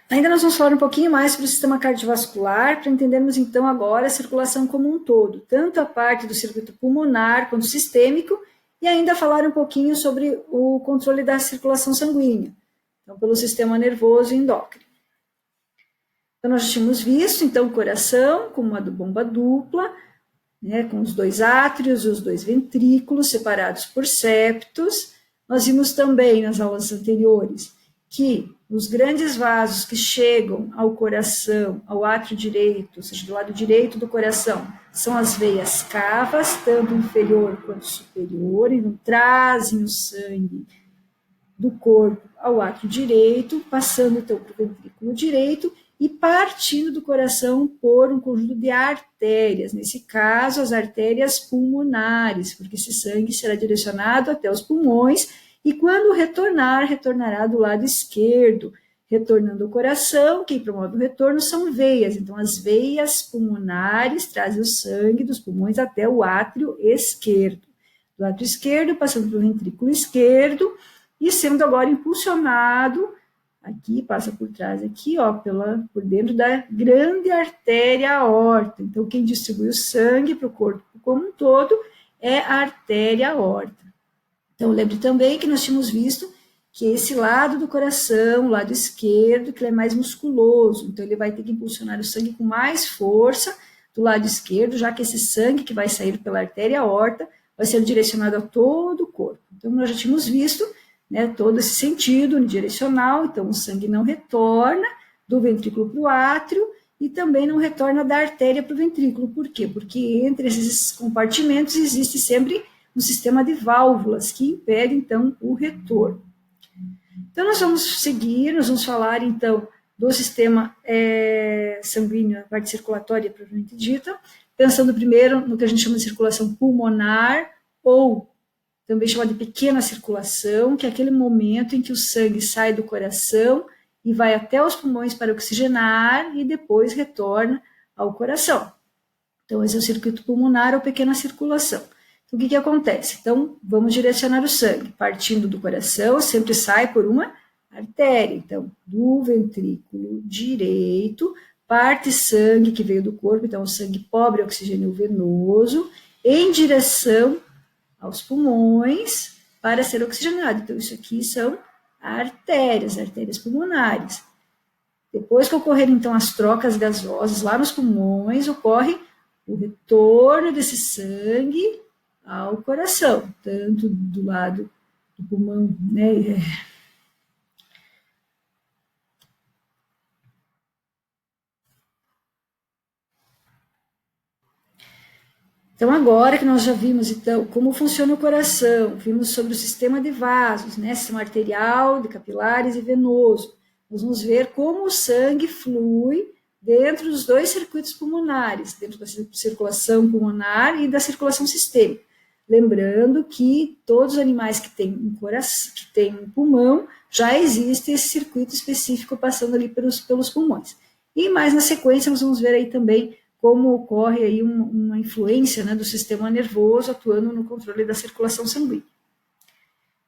Ainda nós vamos falar um pouquinho mais sobre o sistema cardiovascular, para entendermos então agora a circulação como um todo, tanto a parte do circuito pulmonar quanto sistêmico, e ainda falar um pouquinho sobre o controle da circulação sanguínea, então pelo sistema nervoso e endócrino. Então nós já tínhamos visto então o coração como uma bomba dupla, né, com os dois átrios e os dois ventrículos separados por septos. Nós vimos também nas aulas anteriores que os grandes vasos que chegam ao coração, ao átrio direito, ou seja, do lado direito do coração, são as veias cavas, tanto inferior quanto superior, e não trazem o sangue do corpo ao átrio direito, passando então para o ventrículo direito e partindo do coração por um conjunto de artérias, nesse caso as artérias pulmonares, porque esse sangue será direcionado até os pulmões e quando retornar, retornará do lado esquerdo, retornando ao coração. Quem promove o retorno são veias, então as veias pulmonares trazem o sangue dos pulmões até o átrio esquerdo. Do átrio esquerdo, passando pelo ventrículo esquerdo, e sendo agora impulsionado, aqui, passa por trás aqui, ó, por dentro da grande artéria aorta. Então, quem distribui o sangue para o corpo como um todo é a artéria aorta. Então, lembre também que nós tínhamos visto que esse lado do coração, o lado esquerdo, que ele é mais musculoso, então ele vai ter que impulsionar o sangue com mais força do lado esquerdo, já que esse sangue que vai sair pela artéria aorta vai ser direcionado a todo o corpo. Então, nós já tínhamos visto, né, todo esse sentido unidirecional, então o sangue não retorna do ventrículo para o átrio e também não retorna da artéria para o ventrículo. Por quê? Porque entre esses compartimentos existe sempre um sistema de válvulas que impede, então, o retorno. Então, nós vamos seguir, nós vamos falar, então, do sistema sanguíneo, a parte circulatória propriamente dita, pensando primeiro no que a gente chama de circulação pulmonar, ou também chamada de pequena circulação, que é aquele momento em que o sangue sai do coração e vai até os pulmões para oxigenar e depois retorna ao coração. Então, esse é o circuito pulmonar ou pequena circulação. Então, o que acontece? Então, vamos direcionar o sangue. Partindo do coração, sempre sai por uma artéria. Então, do ventrículo direito, parte sangue que veio do corpo, então o sangue pobre oxigênio venoso, em direção aos pulmões para ser oxigenado. Então, isso aqui são artérias pulmonares. Depois que ocorrerem, então, as trocas gasosas lá nos pulmões, ocorre o retorno desse sangue ao coração, tanto do lado do pulmão, né? Então, agora que nós já vimos, então, como funciona o coração, vimos sobre o sistema de vasos, né, sistema arterial, de capilares e venoso, nós vamos ver como o sangue flui dentro dos dois circuitos pulmonares, dentro da circulação pulmonar e da circulação sistêmica. Lembrando que todos os animais que têm um coração, que têm um pulmão, já existe esse circuito específico passando ali pelos pulmões. E mais na sequência, nós vamos ver aí também como ocorre aí uma influência, né, do sistema nervoso atuando no controle da circulação sanguínea.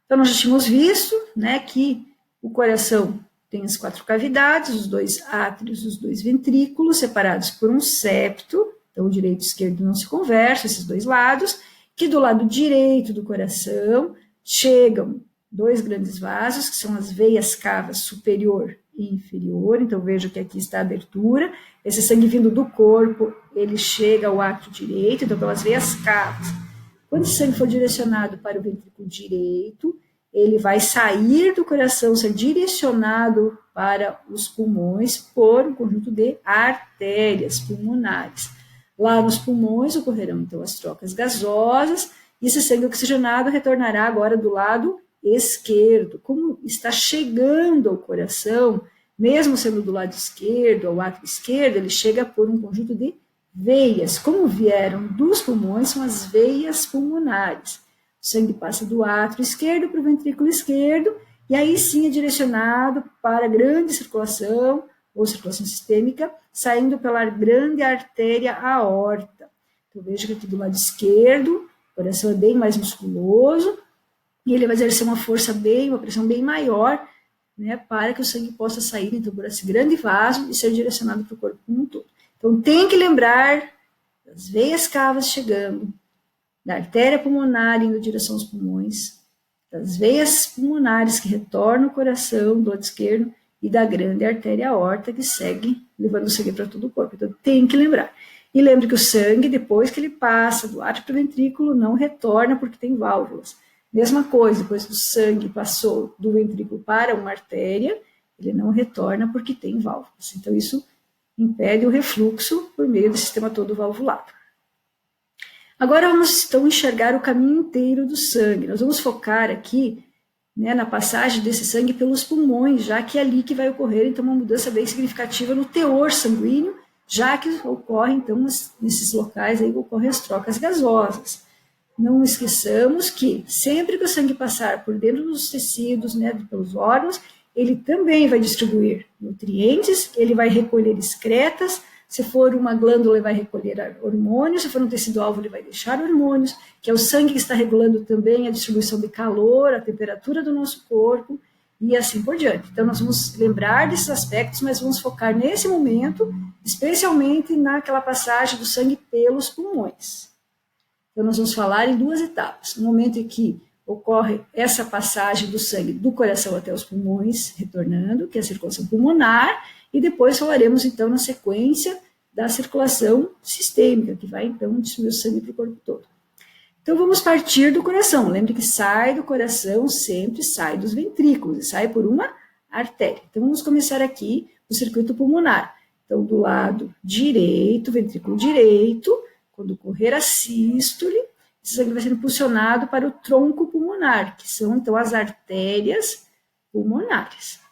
Então, nós já tínhamos visto, né, que o coração tem as 4 cavidades, os 2 átrios, os 2 ventrículos, separados por um septo, então o direito e o esquerdo não se conversam, esses 2 lados, que do lado direito do coração chegam 2 grandes vasos, que são as veias cavas superior e inferior, então veja que aqui está a abertura, esse sangue vindo do corpo, ele chega ao átrio direito, então pelas veias cavas. Quando esse sangue for direcionado para o ventrículo direito, ele vai sair do coração, ser direcionado para os pulmões por um conjunto de artérias pulmonares. Lá nos pulmões ocorrerão, então, as trocas gasosas, e esse sangue oxigenado retornará agora do lado esquerdo. Como está chegando ao coração, mesmo sendo do lado esquerdo, ao átrio esquerdo, ele chega por um conjunto de veias. Como vieram dos pulmões, são as veias pulmonares. O sangue passa do átrio esquerdo para o ventrículo esquerdo, e aí sim é direcionado para a grande circulação, ou circulação sistêmica, saindo pela grande artéria aorta. Então, veja que aqui do lado esquerdo, o coração é bem mais musculoso, e ele vai exercer uma pressão bem maior né, para que o sangue possa sair então por esse grande vaso e ser direcionado para o corpo como um todo. Então tem que lembrar das veias cavas chegando, da artéria pulmonar indo em direção aos pulmões, das veias pulmonares que retornam o coração do lado esquerdo e da grande artéria aorta que segue levando o sangue para todo o corpo. Então tem que lembrar. E lembre que o sangue, depois que ele passa do átrio para o ventrículo, não retorna porque tem válvulas. Mesma coisa, depois que o sangue passou do ventrículo para uma artéria, ele não retorna porque tem válvulas. Então isso impede o refluxo por meio do sistema todo valvulado. Agora vamos então enxergar o caminho inteiro do sangue. Nós vamos focar aqui, né, na passagem desse sangue pelos pulmões, já que é ali que vai ocorrer então uma mudança bem significativa no teor sanguíneo, já que ocorre então nesses locais aí ocorrem as trocas gasosas. Não esqueçamos que sempre que o sangue passar por dentro dos tecidos, né, pelos órgãos, ele também vai distribuir nutrientes, ele vai recolher excretas. Se for uma glândula, ele vai recolher hormônios, se for um tecido-alvo, ele vai deixar hormônios, que é o sangue que está regulando também a distribuição de calor, a temperatura do nosso corpo, e assim por diante. Então, nós vamos lembrar desses aspectos, mas vamos focar nesse momento, especialmente naquela passagem do sangue pelos pulmões. Então, nós vamos falar em duas etapas. No momento em que ocorre essa passagem do sangue do coração até os pulmões, retornando, que é a circulação pulmonar, e depois falaremos, então, na sequência da circulação sistêmica, que vai, então, distribuir o sangue para o corpo todo. Então, vamos partir do coração. Lembre que sai do coração, sempre sai dos ventrículos, e sai por uma artéria. Então, vamos começar aqui o circuito pulmonar. Então, do lado direito, ventrículo direito, quando ocorrer a sístole, esse sangue vai ser impulsionado para o tronco pulmonar, que são, então, as artérias pulmonares.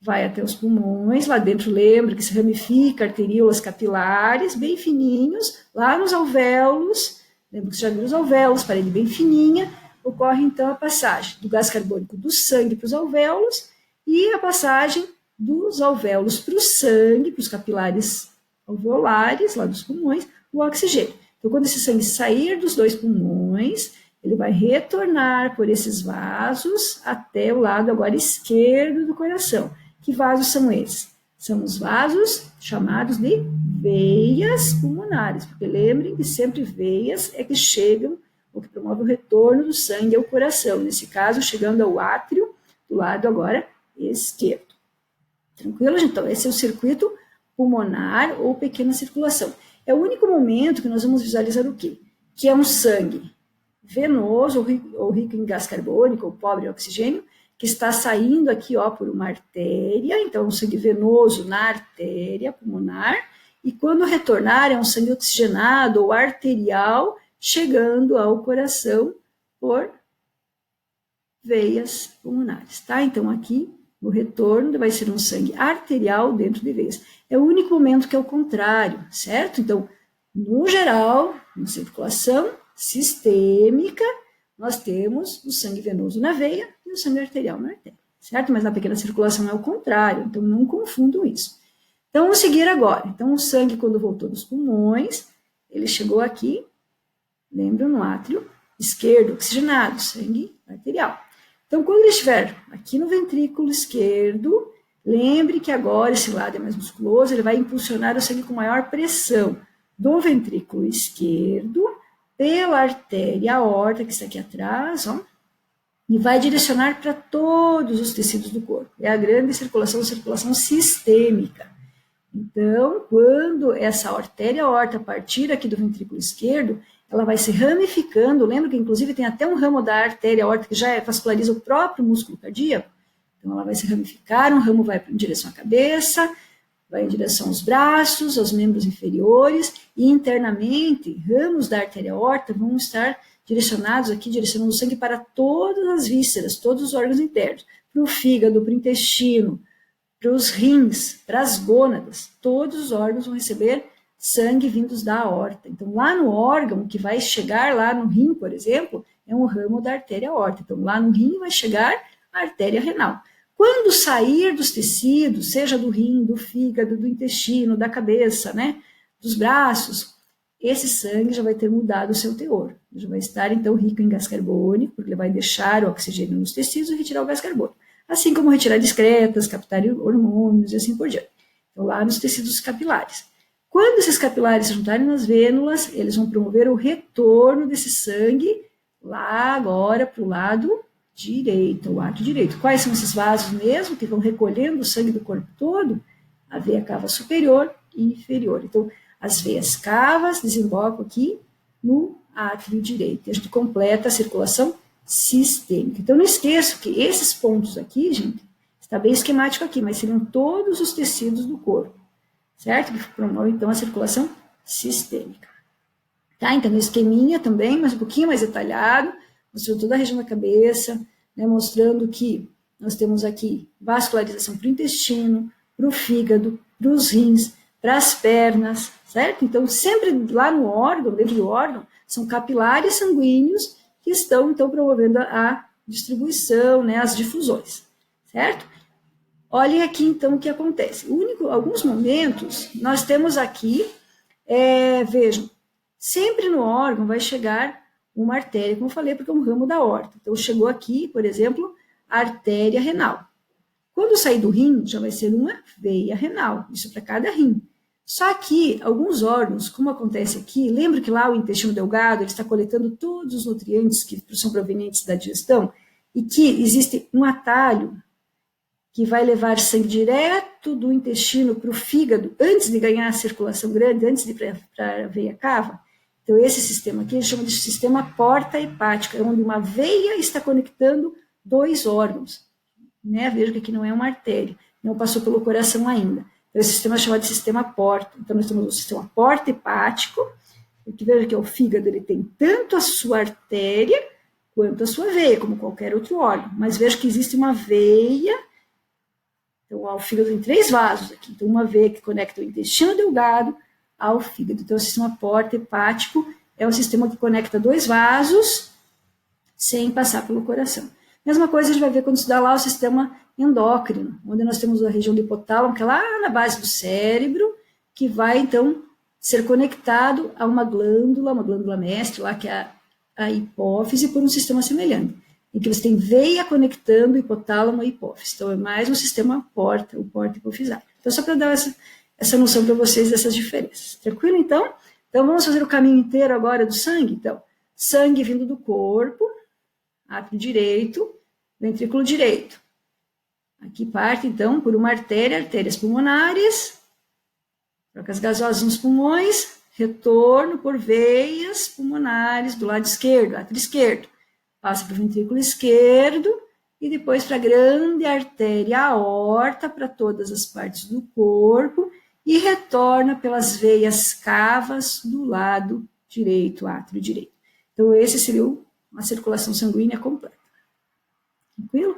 Vai até os pulmões, lá dentro lembra que se ramifica arteríolas capilares, bem fininhos, lá nos alvéolos, lembra que você já viu os alvéolos, parede bem fininha, ocorre então a passagem do gás carbônico do sangue para os alvéolos e a passagem dos alvéolos para o sangue, para os capilares alveolares, lá dos pulmões, o oxigênio. Então, quando esse sangue sair dos dois pulmões, ele vai retornar por esses vasos até o lado agora esquerdo do coração. Que vasos são esses? São os vasos chamados de veias pulmonares, porque lembrem que sempre veias é que chegam, ou que promovem o retorno do sangue ao coração, nesse caso, chegando ao átrio do lado agora esquerdo. Tranquilo, gente? Então, esse é o circuito pulmonar ou pequena circulação. É o único momento que nós vamos visualizar o quê? Que é um sangue venoso ou rico em gás carbônico ou pobre em oxigênio, que está saindo aqui ó, por uma artéria, então um sangue venoso na artéria pulmonar, e quando retornar é um sangue oxigenado ou arterial, chegando ao coração por veias pulmonares, tá? Então aqui, no retorno, vai ser um sangue arterial dentro de veias. É o único momento que é o contrário, certo? Então, no geral, na circulação sistêmica, nós temos o sangue venoso na veia e o sangue arterial na artéria, certo? Mas na pequena circulação é o contrário, então não confundam isso. Então, vamos seguir agora. Então, o sangue, quando voltou dos pulmões, ele chegou aqui, lembra, no átrio esquerdo, oxigenado, sangue arterial. Então, quando ele estiver aqui no ventrículo esquerdo, lembre que agora esse lado é mais musculoso, ele vai impulsionar o sangue com maior pressão do ventrículo esquerdo pela artéria aorta, que está aqui atrás, ó, e vai direcionar para todos os tecidos do corpo. É a grande circulação sistêmica. Então, quando essa artéria aorta partir aqui do ventrículo esquerdo, ela vai se ramificando, lembra que inclusive tem até um ramo da artéria aorta que já vasculariza o próprio músculo cardíaco? Então, ela vai se ramificar, um ramo vai em direção à cabeça, vai em direção aos braços, aos membros inferiores, e internamente, ramos da artéria aorta vão estar direcionados aqui, direcionando o sangue para todas as vísceras, todos os órgãos internos, para o fígado, para o intestino, para os rins, para as gônadas, todos os órgãos vão receber sangue vindos da aorta. Então, lá no órgão que vai chegar lá no rim, por exemplo, é um ramo da artéria aorta. Então, lá no rim vai chegar a artéria renal. Quando sair dos tecidos, seja do rim, do fígado, do intestino, da cabeça, né, dos braços, esse sangue já vai ter mudado o seu teor. Já vai estar, então, rico em gás carbônico, porque ele vai deixar o oxigênio nos tecidos e retirar o gás carbônico. assim como retirar excretas, captar hormônios e assim por diante. Então, lá nos tecidos capilares. Quando esses capilares se juntarem nas vênulas, eles vão promover o retorno desse sangue lá agora para o lado direito, o ato direito. Quais são esses vasos mesmo que vão recolhendo o sangue do corpo todo? A veia cava superior e inferior. Então, as veias cavas desembocam aqui no átrio direito. E a gente completa a circulação sistêmica. Então, não esqueça que esses pontos aqui, gente, está bem esquemático aqui, mas seriam todos os tecidos do corpo, certo? Que promovem, então, a circulação sistêmica. Tá? Então, no esqueminha também, mas um pouquinho mais detalhado, mostrando toda a região da cabeça, né, mostrando que nós temos aqui vascularização para o intestino, para o fígado, para os rins, para as pernas, certo? Então, sempre lá no órgão, dentro do órgão, são capilares sanguíneos que estão, então, promovendo a distribuição, né, as difusões, certo? Olhem aqui, então, o que acontece. Alguns momentos, nós temos aqui, vejam, sempre no órgão vai chegar uma artéria, como eu falei, porque é um ramo da aorta. Então, chegou aqui, por exemplo, a artéria renal. Quando sair do rim, já vai ser uma veia renal, isso para cada rim. Só que alguns órgãos, como acontece aqui, lembra que lá o intestino delgado, ele está coletando todos os nutrientes que são provenientes da digestão e que existe um atalho que vai levar sangue direto do intestino para o fígado antes de ganhar a circulação grande, antes de ir para a veia cava. Então, esse sistema aqui, a gente chama de sistema porta-hepático, é onde uma veia está conectando dois órgãos. Né? Veja que aqui não é uma artéria, não passou pelo coração ainda. Então, esse sistema é chamado de sistema porta. Então, nós temos o sistema porta-hepático, que veja que o fígado ele tem tanto a sua artéria quanto a sua veia, como qualquer outro órgão. Mas veja que existe uma veia. Então, o fígado tem 3 vasos aqui. Então, uma veia que conecta o intestino delgado ao fígado. Então, o sistema porta-hepático é um sistema que conecta 2 vasos sem passar pelo coração. Mesma coisa a gente vai ver quando estudar lá o sistema endócrino, onde nós temos a região do hipotálamo, que é lá na base do cérebro, que vai, então, ser conectado a uma glândula mestre, lá que é a hipófise, por um sistema semelhante, em que você tem veia conectando o hipotálamo à hipófise. Então, é mais um sistema porta, o porta hipofisário. Então, só para dar essa noção para vocês dessas diferenças. Tranquilo, então? Então, vamos fazer o caminho inteiro agora do sangue? Então, sangue vindo do corpo, átrio direito, ventrículo direito. Aqui parte, então, por uma artéria, artérias pulmonares, trocas gasosas nos pulmões, retorno por veias pulmonares do lado esquerdo, átrio esquerdo. Passa para o ventrículo esquerdo e depois para a grande artéria aorta, para todas as partes do corpo, e retorna pelas veias cavas do lado direito, átrio direito. Então, esse seria uma circulação sanguínea completa. Tranquilo?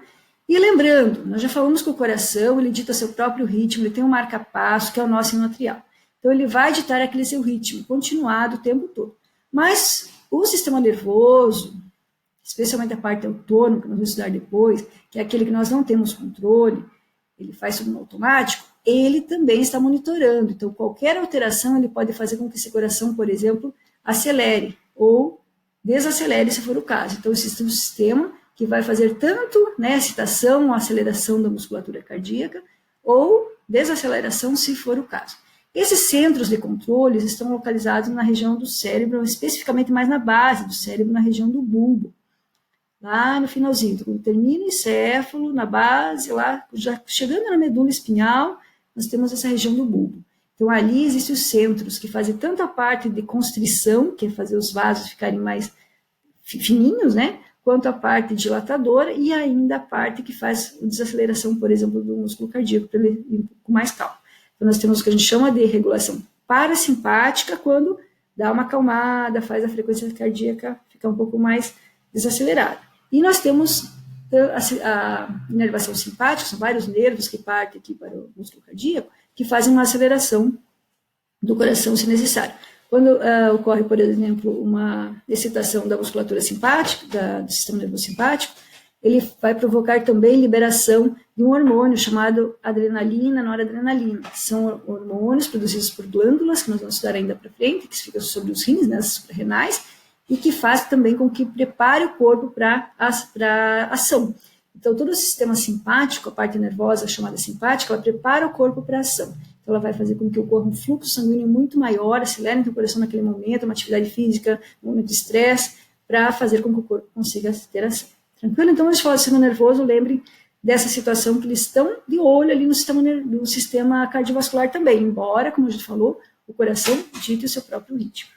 E lembrando, nós já falamos que o coração, ele dita seu próprio ritmo, ele tem um marca-passo, que é o nosso sino atrial. Então, ele vai ditar aquele seu ritmo, continuado o tempo todo. Mas o sistema nervoso, especialmente a parte autônoma, que nós vamos estudar depois, que é aquele que nós não temos controle, ele faz tudo no automático, ele também está monitorando. Então, qualquer alteração, ele pode fazer com que esse coração, por exemplo, acelere ou desacelere, se for o caso. Então, existe um sistema que vai fazer tanto, né, excitação ou aceleração da musculatura cardíaca, ou desaceleração, se for o caso. Esses centros de controles estão localizados na região do cérebro, especificamente mais na base do cérebro, na região do bulbo, lá no finalzinho. Então, quando termina o encéfalo, na base, lá, já chegando na medula espinhal, nós temos essa região do bulbo. Então, ali existem os centros que fazem tanto a parte de constrição, que é fazer os vasos ficarem mais fininhos, né? Quanto a parte dilatadora e ainda a parte que faz a desaceleração, por exemplo, do músculo cardíaco, para ele ir com mais calma. Então, nós temos o que a gente chama de regulação parasimpática, quando dá uma acalmada, faz a frequência cardíaca ficar um pouco mais desacelerada. E nós temos a inervação simpática, são vários nervos que partem aqui para o músculo cardíaco, que fazem uma aceleração do coração, se necessário. Quando ocorre, por exemplo, uma excitação da musculatura simpática, do sistema nervoso simpático, ele vai provocar também liberação de um hormônio chamado adrenalina, noradrenalina. São hormônios produzidos por glândulas, que nós vamos estudar ainda para frente, que ficam sobre os rins, né, as suprarrenais, e que faz também com que prepare o corpo para a ação. Então, todo o sistema simpático, a parte nervosa chamada simpática, ela prepara o corpo para a ação. Então, ela vai fazer com que ocorra um fluxo sanguíneo muito maior, acelere o coração naquele momento, uma atividade física, um momento de estresse, para fazer com que o corpo consiga ter ação. Tranquilo? Então, quando a gente fala de sistema nervoso, lembrem dessa situação que eles estão de olho ali no sistema cardiovascular também, embora, como a gente falou, o coração dite o seu próprio ritmo.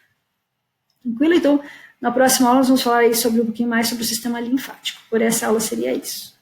Tranquilo? Então, na próxima aula nós vamos falar aí um pouquinho mais sobre o sistema linfático. Por essa aula seria isso.